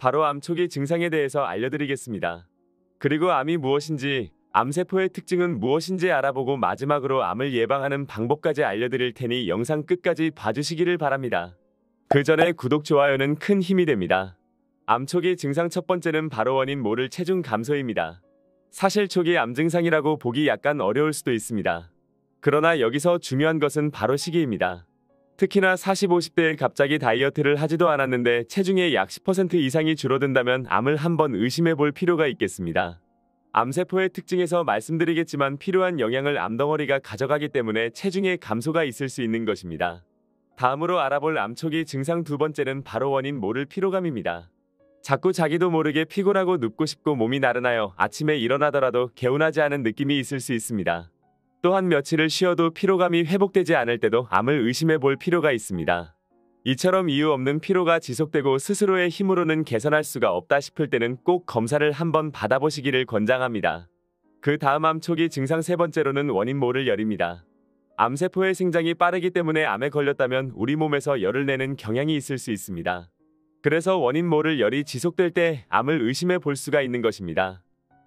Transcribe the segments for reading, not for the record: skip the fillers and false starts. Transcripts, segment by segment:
바로 암 초기 증상에 대해서 알려드리겠습니다. 그리고 암이 무엇인지, 암세포의 특징은 무엇인지 알아보고 마지막으로 암을 예방하는 방법까지 알려드릴 테니 영상 끝까지 봐주시기를 바랍니다. 그 전에 구독, 좋아요는 큰 힘이 됩니다. 암 초기 증상 첫 번째는 바로 원인 모를 체중 감소입니다. 사실 초기 암 증상이라고 보기 약간 어려울 수도 있습니다. 그러나 여기서 중요한 것은 바로 시기입니다. 특히나 40, 50대에 갑자기 다이어트를 하지도 않았는데 체중의 약 10% 이상이 줄어든다면 암을 한번 의심해 볼 필요가 있겠습니다. 암세포의 특징에서 말씀드리겠지만 필요한 영양을 암덩어리가 가져가기 때문에 체중의 감소가 있을 수 있는 것입니다. 다음으로 알아볼 암 초기 증상 두 번째는 바로 원인 모를 피로감입니다. 자꾸 자기도 모르게 피곤하고 눕고 싶고 몸이 나른하여 아침에 일어나더라도 개운하지 않은 느낌이 있을 수 있습니다. 또한 며칠을 쉬어도 피로감이 회복되지 않을 때도 암을 의심해 볼 필요가 있습니다. 이처럼 이유 없는 피로가 지속되고 스스로의 힘으로는 개선할 수가 없다 싶을 때는 꼭 검사를 한번 받아보시기를 권장합니다. 그 다음 암 초기 증상 세 번째로는 원인 모를 열입니다. 암세포의 생장이 빠르기 때문에 암에 걸렸다면 우리 몸에서 열을 내는 경향이 있을 수 있습니다. 그래서 원인 모를 열이 지속될 때 암을 의심해 볼 수가 있는 것입니다.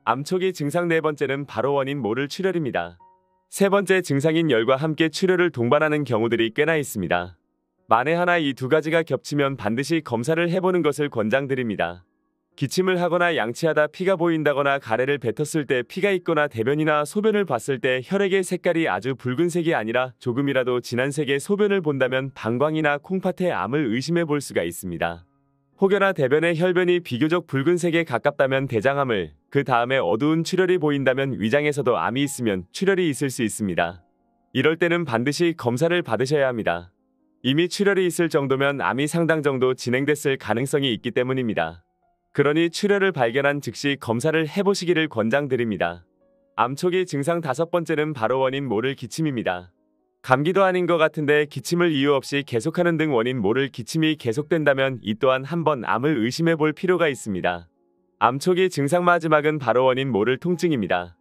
암 초기 증상 네 번째는 바로 원인 모를 출혈입니다. 세 번째 증상인 열과 함께 출혈을 동반하는 경우들이 꽤나 있습니다. 만에 하나 이 두 가지가 겹치면 반드시 검사를 해보는 것을 권장드립니다. 기침을 하거나 양치하다 피가 보인다거나 가래를 뱉었을 때 피가 있거나 대변이나 소변을 봤을 때 혈액의 색깔이 아주 붉은색이 아니라 조금이라도 진한 색의 소변을 본다면 방광이나 콩팥에 암을 의심해 볼 수가 있습니다. 혹여나 대변의 혈변이 비교적 붉은색에 가깝다면 대장암을, 그 다음에 어두운 출혈이 보인다면 위장에서도 암이 있으면 출혈이 있을 수 있습니다. 이럴 때는 반드시 검사를 받으셔야 합니다. 이미 출혈이 있을 정도면 암이 상당 정도 진행됐을 가능성이 있기 때문입니다. 그러니 출혈을 발견한 즉시 검사를 해보시기를 권장드립니다. 암 초기 증상 다섯 번째는 바로 원인 모를 기침입니다. 감기도 아닌 것 같은데 기침을 이유 없이 계속하는 등 원인 모를 기침이 계속된다면 이 또한 한번 암을 의심해 볼 필요가 있습니다. 암 초기 증상 마지막은 바로 원인 모를 통증입니다.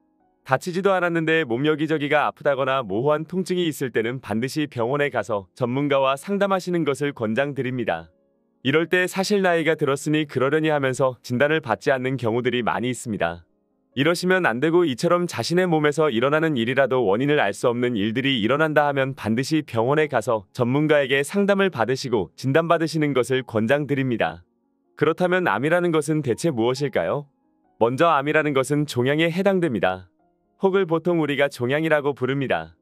다치지도 않았는데 몸 여기저기가 아프다거나 모호한 통증이 있을 때는 반드시 병원에 가서 전문가와 상담하시는 것을 권장드립니다. 이럴 때 사실 나이가 들었으니 그러려니 하면서 진단을 받지 않는 경우들이 많이 있습니다. 이러시면 안 되고 이처럼 자신의 몸에서 일어나는 일이라도 원인을 알 수 없는 일들이 일어난다 하면 반드시 병원에 가서 전문가에게 상담을 받으시고 진단받으시는 것을 권장드립니다. 그렇다면 암이라는 것은 대체 무엇일까요? 먼저 암이라는 것은 종양에 해당됩니다. 혹을 보통 우리가 종양이라고 부릅니다.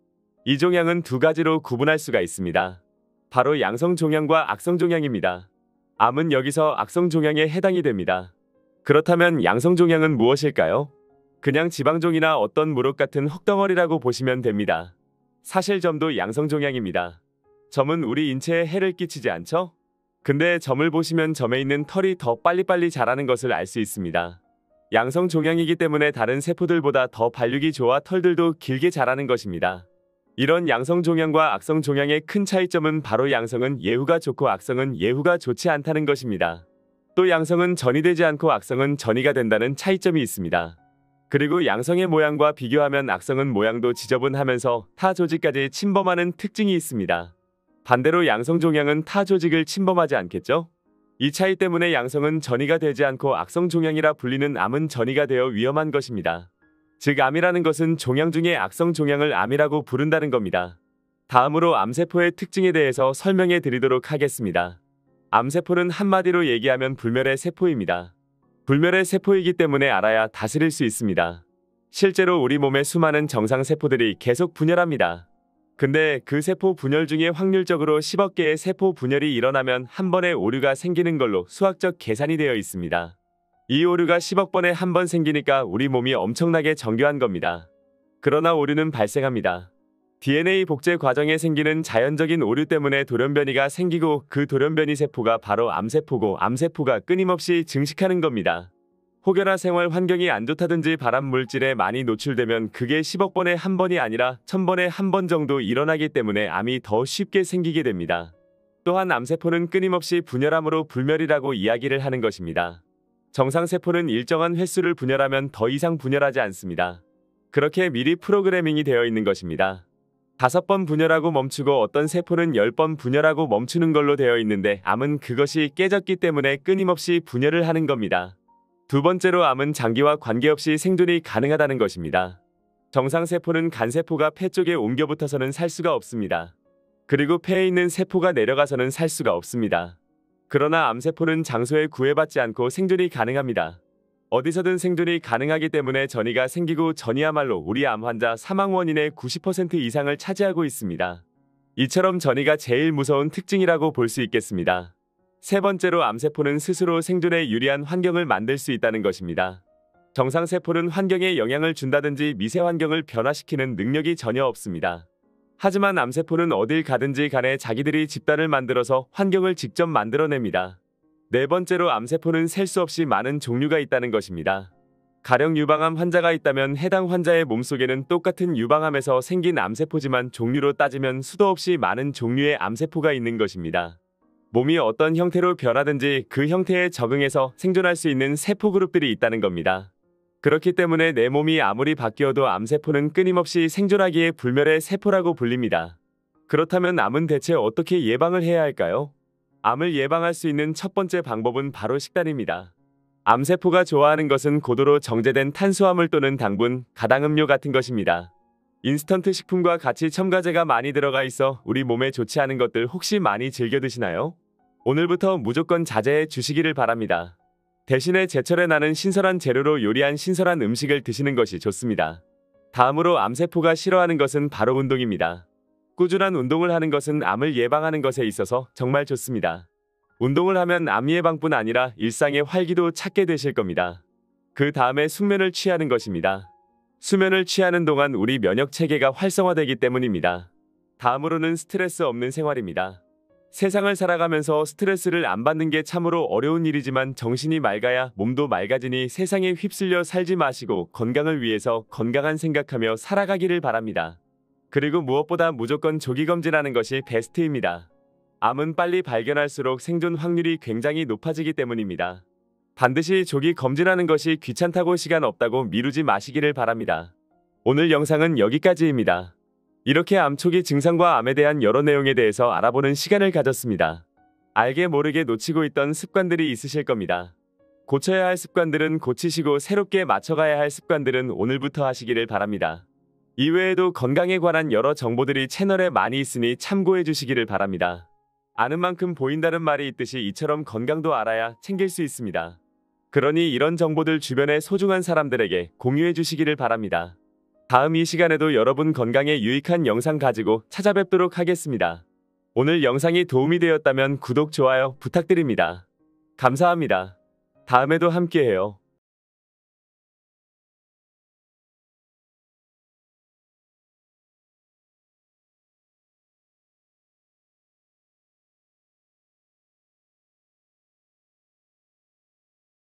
이 종양은 두 가지로 구분할 수가 있습니다. 바로 양성 종양과 악성 종양입니다. 암은 여기서 악성 종양에 해당이 됩니다. 그렇다면 양성 종양은 무엇일까요? 그냥 지방종이나 어떤 무릎 같은 혹덩어리라고 보시면 됩니다. 사실 점도 양성 종양입니다. 점은 우리 인체에 해를 끼치지 않죠? 근데 점을 보시면 점에 있는 털이 더 빨리빨리 자라는 것을 알 수 있습니다. 양성 종양이기 때문에 다른 세포들보다 더 발육이 좋아 털들도 길게 자라는 것입니다. 이런 양성 종양과 악성 종양의 큰 차이점은 바로 양성은 예후가 좋고 악성은 예후가 좋지 않다는 것입니다. 또 양성은 전이되지 않고 악성은 전이가 된다는 차이점이 있습니다. 그리고 양성의 모양과 비교하면 악성은 모양도 지저분하면서 타 조직까지 침범하는 특징이 있습니다. 반대로 양성 종양은 타 조직을 침범하지 않겠죠? 이 차이 때문에 양성은 전이가 되지 않고 악성 종양이라 불리는 암은 전이가 되어 위험한 것입니다. 즉 암이라는 것은 종양 중에 악성 종양을 암이라고 부른다는 겁니다. 다음으로 암세포의 특징에 대해서 설명해 드리도록 하겠습니다. 암세포는 한마디로 얘기하면 불멸의 세포입니다. 불멸의 세포이기 때문에 알아야 다스릴 수 있습니다. 실제로 우리 몸의 수많은 정상세포들이 계속 분열합니다. 근데 그 세포 분열 중에 확률적으로 10억 개의 세포 분열이 일어나면 한 번의 오류가 생기는 걸로 수학적 계산이 되어 있습니다. 이 오류가 10억 번에 한 번 생기니까 우리 몸이 엄청나게 정교한 겁니다. 그러나 오류는 발생합니다. DNA 복제 과정에 생기는 자연적인 오류 때문에 돌연변이가 생기고 그 돌연변이 세포가 바로 암세포고 암세포가 끊임없이 증식하는 겁니다. 혹여나 생활 환경이 안 좋다든지 발암 물질에 많이 노출되면 그게 10억 번에 한 번이 아니라 1000번에 한 번 정도 일어나기 때문에 암이 더 쉽게 생기게 됩니다. 또한 암세포는 끊임없이 분열함으로 불멸이라고 이야기를 하는 것입니다. 정상세포는 일정한 횟수를 분열하면 더 이상 분열하지 않습니다. 그렇게 미리 프로그래밍이 되어 있는 것입니다. 5번 분열하고 멈추고 어떤 세포는 10번 분열하고 멈추는 걸로 되어 있는데 암은 그것이 깨졌기 때문에 끊임없이 분열을 하는 겁니다. 두 번째로 암은 장기와 관계없이 생존이 가능하다는 것입니다. 정상세포는 간세포가 폐 쪽에 옮겨 붙어서는 살 수가 없습니다. 그리고 폐에 있는 세포가 내려가서는 살 수가 없습니다. 그러나 암세포는 장소에 구애받지 않고 생존이 가능합니다. 어디서든 생존이 가능하기 때문에 전이가 생기고 전이야말로 우리 암 환자 사망 원인의 90% 이상을 차지하고 있습니다. 이처럼 전이가 제일 무서운 특징이라고 볼 수 있겠습니다. 세 번째로 암세포는 스스로 생존에 유리한 환경을 만들 수 있다는 것입니다. 정상세포는 환경에 영향을 준다든지 미세 환경을 변화시키는 능력이 전혀 없습니다. 하지만 암세포는 어딜 가든지 간에 자기들이 집단을 만들어서 환경을 직접 만들어냅니다. 네 번째로 암세포는 셀 수 없이 많은 종류가 있다는 것입니다. 가령 유방암 환자가 있다면 해당 환자의 몸속에는 똑같은 유방암에서 생긴 암세포지만 종류로 따지면 수도 없이 많은 종류의 암세포가 있는 것입니다. 몸이 어떤 형태로 변하든지 그 형태에 적응해서 생존할 수 있는 세포 그룹들이 있다는 겁니다. 그렇기 때문에 내 몸이 아무리 바뀌어도 암세포는 끊임없이 생존하기에 불멸의 세포라고 불립니다. 그렇다면 암은 대체 어떻게 예방을 해야 할까요? 암을 예방할 수 있는 첫 번째 방법은 바로 식단입니다. 암세포가 좋아하는 것은 고도로 정제된 탄수화물 또는 당분, 가당음료 같은 것입니다. 인스턴트 식품과 같이 첨가제가 많이 들어가 있어 우리 몸에 좋지 않은 것들 혹시 많이 즐겨 드시나요? 오늘부터 무조건 자제해 주시기를 바랍니다. 대신에 제철에 나는 신선한 재료로 요리한 신선한 음식을 드시는 것이 좋습니다. 다음으로 암세포가 싫어하는 것은 바로 운동입니다. 꾸준한 운동을 하는 것은 암을 예방하는 것에 있어서 정말 좋습니다. 운동을 하면 암 예방뿐 아니라 일상의 활기도 찾게 되실 겁니다. 그 다음에 숙면을 취하는 것입니다. 수면을 취하는 동안 우리 면역 체계가 활성화되기 때문입니다. 다음으로는 스트레스 없는 생활입니다. 세상을 살아가면서 스트레스를 안 받는 게 참으로 어려운 일이지만 정신이 맑아야 몸도 맑아지니 세상에 휩쓸려 살지 마시고 건강을 위해서 건강한 생각하며 살아가기를 바랍니다. 그리고 무엇보다 무조건 조기검진하는 것이 베스트입니다. 암은 빨리 발견할수록 생존 확률이 굉장히 높아지기 때문입니다. 반드시 조기 검진하는 것이 귀찮다고 시간 없다고 미루지 마시기를 바랍니다. 오늘 영상은 여기까지입니다. 이렇게 암 초기 증상과 암에 대한 여러 내용에 대해서 알아보는 시간을 가졌습니다. 알게 모르게 놓치고 있던 습관들이 있으실 겁니다. 고쳐야 할 습관들은 고치시고 새롭게 맞춰가야 할 습관들은 오늘부터 하시기를 바랍니다. 이외에도 건강에 관한 여러 정보들이 채널에 많이 있으니 참고해 주시기를 바랍니다. 아는 만큼 보인다는 말이 있듯이 이처럼 건강도 알아야 챙길 수 있습니다. 그러니 이런 정보들 주변의 소중한 사람들에게 공유해 주시기를 바랍니다. 다음 이 시간에도 여러분 건강에 유익한 영상 가지고 찾아뵙도록 하겠습니다. 오늘 영상이 도움이 되었다면 구독, 좋아요 부탁드립니다. 감사합니다. 다음에도 함께해요.